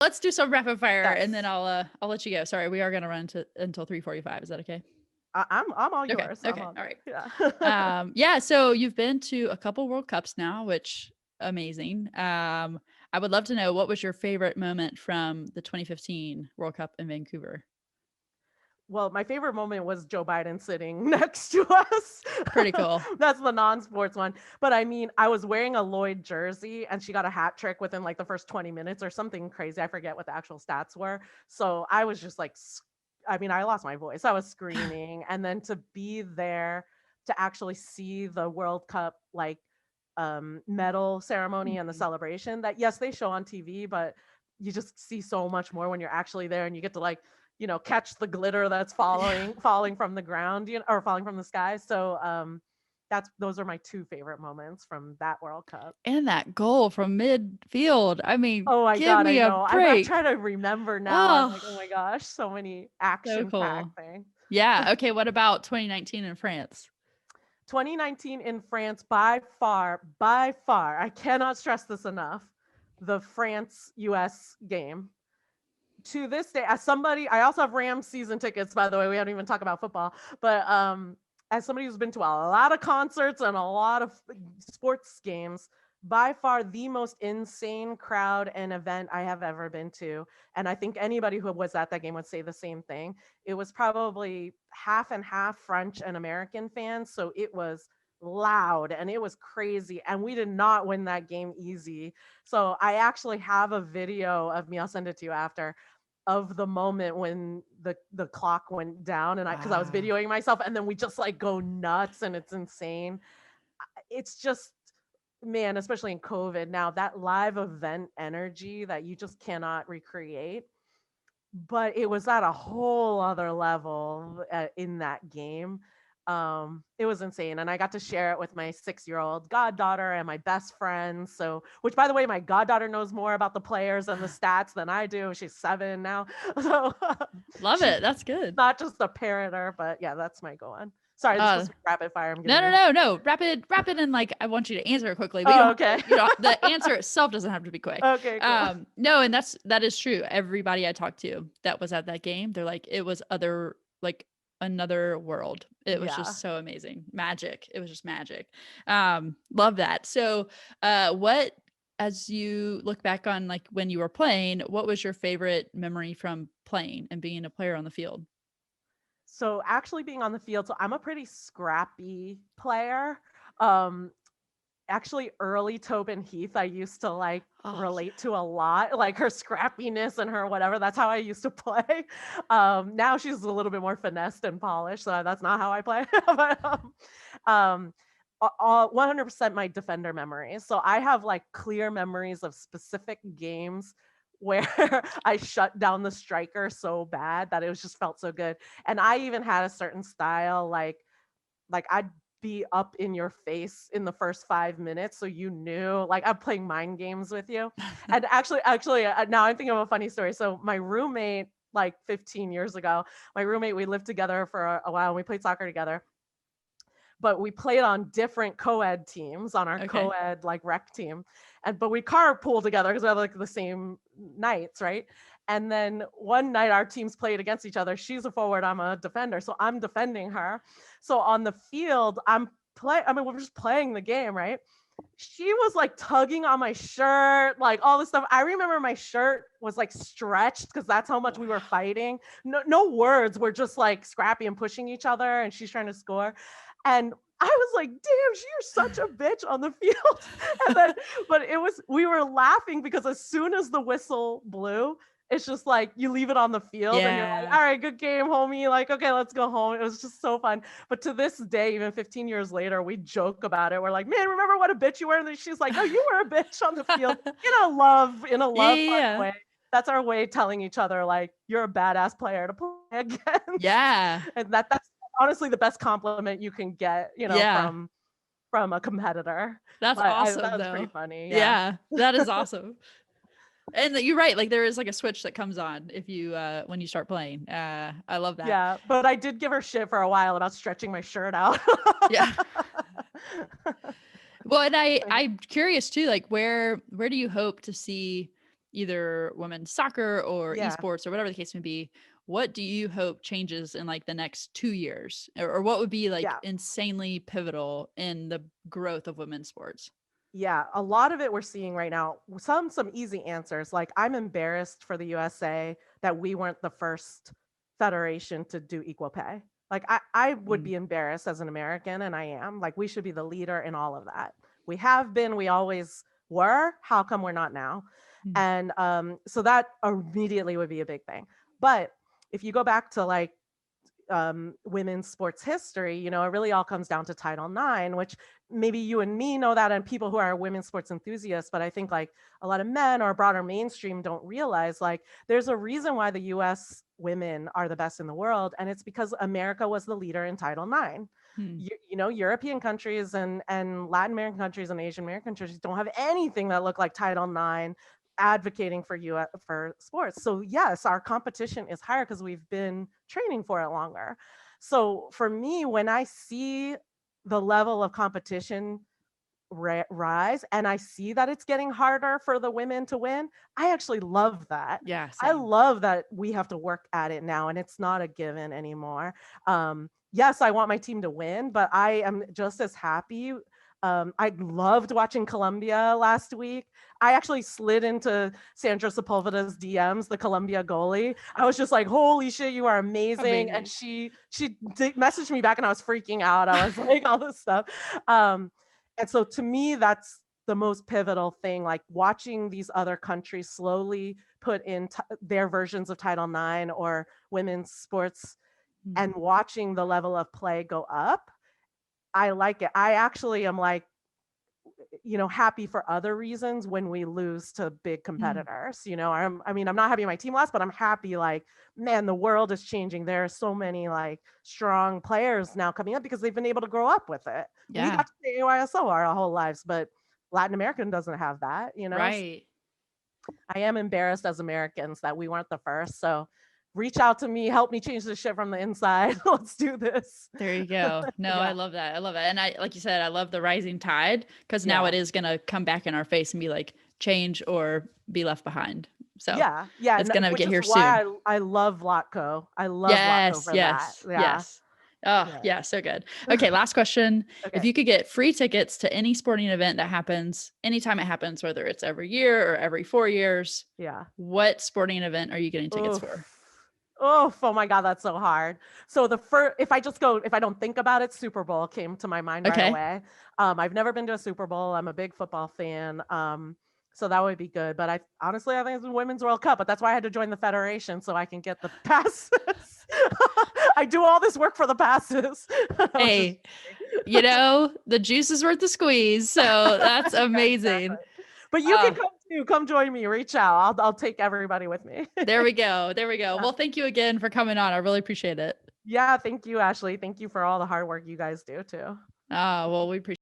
let's do some rapid fire and then Yes. I'll let you go. Sorry, we are gonna run to until 3:45. Is that okay? I'm all Okay. yours. I'm Okay. all All right. yeah. Yeah. So you've been to a couple World Cups now, which amazing. I would love to know what was your favorite moment from the 2015 World Cup in Vancouver. Well, my favorite moment was Joe Biden sitting next to us. Pretty cool. That's the non-sports one. But I mean, I was wearing a Lloyd jersey and she got a hat trick within like the first 20 minutes or something crazy. I forget what the actual stats were. So I was just like, I mean, I lost my voice. I was screaming. And then to be there to actually see the World Cup, like, medal ceremony and the Mhm. celebration that, yes, they show on TV, but you just see so much more when you're actually there and you get to like, catch the glitter that's falling from the ground, or falling from the sky. So that's those are my two favorite moments from that World Cup. And that goal from midfield. I mean, Oh my give god, I me a know. I'm break. trying to remember now. I'm Oh, like, oh my gosh, so many so action cool. packed things. Yeah. Okay. What about 2019 in France? 2019 in France, by far, I cannot stress this enough. The France US game, to this day, as somebody, I also have Rams season tickets, by the way. We haven't even talked about football, but as somebody who's been to a lot of concerts and a lot of sports games, by far the most insane crowd and event I have ever been to. And I think anybody who was at that game would say the same thing. It was probably half and half French and American fans. So it was loud and it was crazy. And we did not win that game easy. So I actually have a video of me, I'll send it to you after, of the moment when the clock went down, and because I was Wow. videoing myself, and then we just like go nuts and it's insane. It's just, man, especially in COVID now, that live event energy that you just cannot recreate. But it was at a whole other level in that game. It was insane, and I got to share it with my 6-year-old goddaughter and my best friend. So, which, by the way, my goddaughter knows more about the players and the stats than I do. She's 7 now, so Love she's it. That's good. not just a parroter. But yeah, that's my go on. Sorry, this is Uh, supposed to be rapid fire. I'm no, giving no, you. no, no. Rapid, and like I want you to answer it quickly, but Oh, okay. you don't. The answer itself doesn't have to be quick. Okay, cool. No, and that is true. Everybody I talked to that was at that game, they're like it was other like another world. It was Yeah. just so amazing, magic. It was just magic. Love that. So, what as you look back on like when you were playing, what was your favorite memory from playing and being a player on the field? So actually being on the field, so I'm a pretty scrappy player. Um, Actually, early Tobin Heath, I used to like Oh relate yeah. to a lot, like her scrappiness and her whatever. That's how I used to play. Now she's a little bit more finessed and polished, so that's not how I play. But 100% my defender memories. So I have like clear memories of specific games where I shut down the striker so bad that it was just felt so good. And I even had a certain style, like I'd be up in your face in the first 5 minutes, so you knew. Like I'm playing mind games with you. And actually, now I'm thinking of a funny story. So my roommate, like 15 years ago, we lived together for a while. And we played soccer together, but we played on different co-ed teams on our Okay. co-ed like rec team. And but we carpool together because we have like the same nights, right? And then one night our teams played against each other. She's a forward, I'm a defender, so I'm defending her. So on the field, I mean, we're just playing the game, right? She was like tugging on my shirt, like all this stuff. I remember my shirt was like stretched because that's how much we were Wow. fighting. No words. We're just like scrappy and pushing each other, and she's trying to score. And I was like, damn, you're such a bitch on the field. And then, but we were laughing because as soon as the whistle blew, it's just like you leave it on the field and you're like, Yeah. all right, good game, homie. Like, okay, let's go home. It was just so fun. But to this day, even 15 years later, we joke about it. We're like, man, remember what a bitch you were? And then she's like, no, you were a bitch on the field in a Yeah, love yeah, fun yeah. way. That's our way of telling each other, like, you're a badass player to play against. Yeah. And that's honestly the best compliment you can get, Yeah. from a competitor. That's But that awesome was pretty though. funny. Yeah. Yeah, that is awesome. And you're right, like there is like a switch that comes on if you when you start playing. I love that. Yeah. But I did give her shit for a while about stretching my shirt out. Yeah. Well, and I'm curious too, like where do you hope to see either women's soccer or Yeah. esports or whatever the case may be, what do you hope changes in like the next 2 years? Or what would be like Yeah. insanely pivotal in the growth of women's sports? Yeah, a lot of it we're seeing right now. Some easy answers. Like I'm embarrassed for the USA that we weren't the first federation to do equal pay. Like I would Mm, be embarrassed as an American, and I am. Like we should be the leader in all of that. We have been, we always were. How come we're not now? mm, And so that immediately would be a big thing. But if you go back to like women's sports history, you know, it really all comes down to Title IX, which maybe you and me know that, and people who are women's sports enthusiasts, but I think like a lot of men or broader mainstream don't realize like there's a reason why the US women are the best in the world, and it's because America was the leader in Title IX. mm, You know, European countries and Latin American countries and Asian American countries don't have anything that look like Title IX advocating for you for sports. So yes, our competition is higher because we've been training for it longer. So for me, when I see the level of competition rise and I see that it's getting harder for the women to win, I actually love that. yeah, I same. love that we have to work at it now and it's not a given anymore. Yes, I want my team to win, but I am just as happy. I loved watching Colombia last week. I actually slid into Sandra Sepulveda's DMs, the Colombia goalie. I was just like, "Holy shit, you are amazing!" And Amazing. she messaged me back, and I was freaking out. I was like, all this stuff. Um, and so to me, that's the most pivotal thing, like watching these other countries slowly put in their versions of Title IX or women's sports Mm, and watching the level of play go up. I like it. I actually am like, you know, happy for other reasons when we lose to big mm, competitors. You know, I mean, I'm not happy my team lost, but I'm happy like, man, the world is changing. There are so many like strong players now coming up because they've been able to grow up with it. We yeah, got to play AYSO our whole lives, but Latin American doesn't have that, you know? So right. I am embarrassed as Americans that we weren't the first. So reach out to me, help me change this shit from the inside. Let's do this. There you go. No, I Yeah. love that. I love it. And I, like you said, I love the rising tide because now Yeah. it is going to come back in our face and be like change or be left behind. So Yeah, yeah, it's and going to which get is here soon. why I love Lotco. I love Lotco Yes, for that. yes, Yeah, yes. Oh, yeah. yeah, so good. Okay, last question. If Okay, you could get free tickets to any sporting event that happens anytime it happens, whether it's every year or every 4 years, yeah. what sporting event are you getting tickets for? Oof. Oof, oh my God, that's so hard. So the first, if I just go, if I don't think about it, Super Bowl came to my mind right Okay. away. I've never been to a Super Bowl. I'm a big football fan. So that would be good. But I honestly, I think it's the Women's World Cup, but that's why I had to join the federation so I can get the passes. I do all this work for the passes. I was just Hey, the juice is worth the squeeze. So that's yeah, amazing. exactly. But you can Uh, come too. Come join me. Reach out. I'll take everybody with me. there we go. There we go. Yeah. Well, thank you again for coming on. I really appreciate it. Yeah, thank you, Ashley. Thank you for all the hard work you guys do too. Well, we appreciate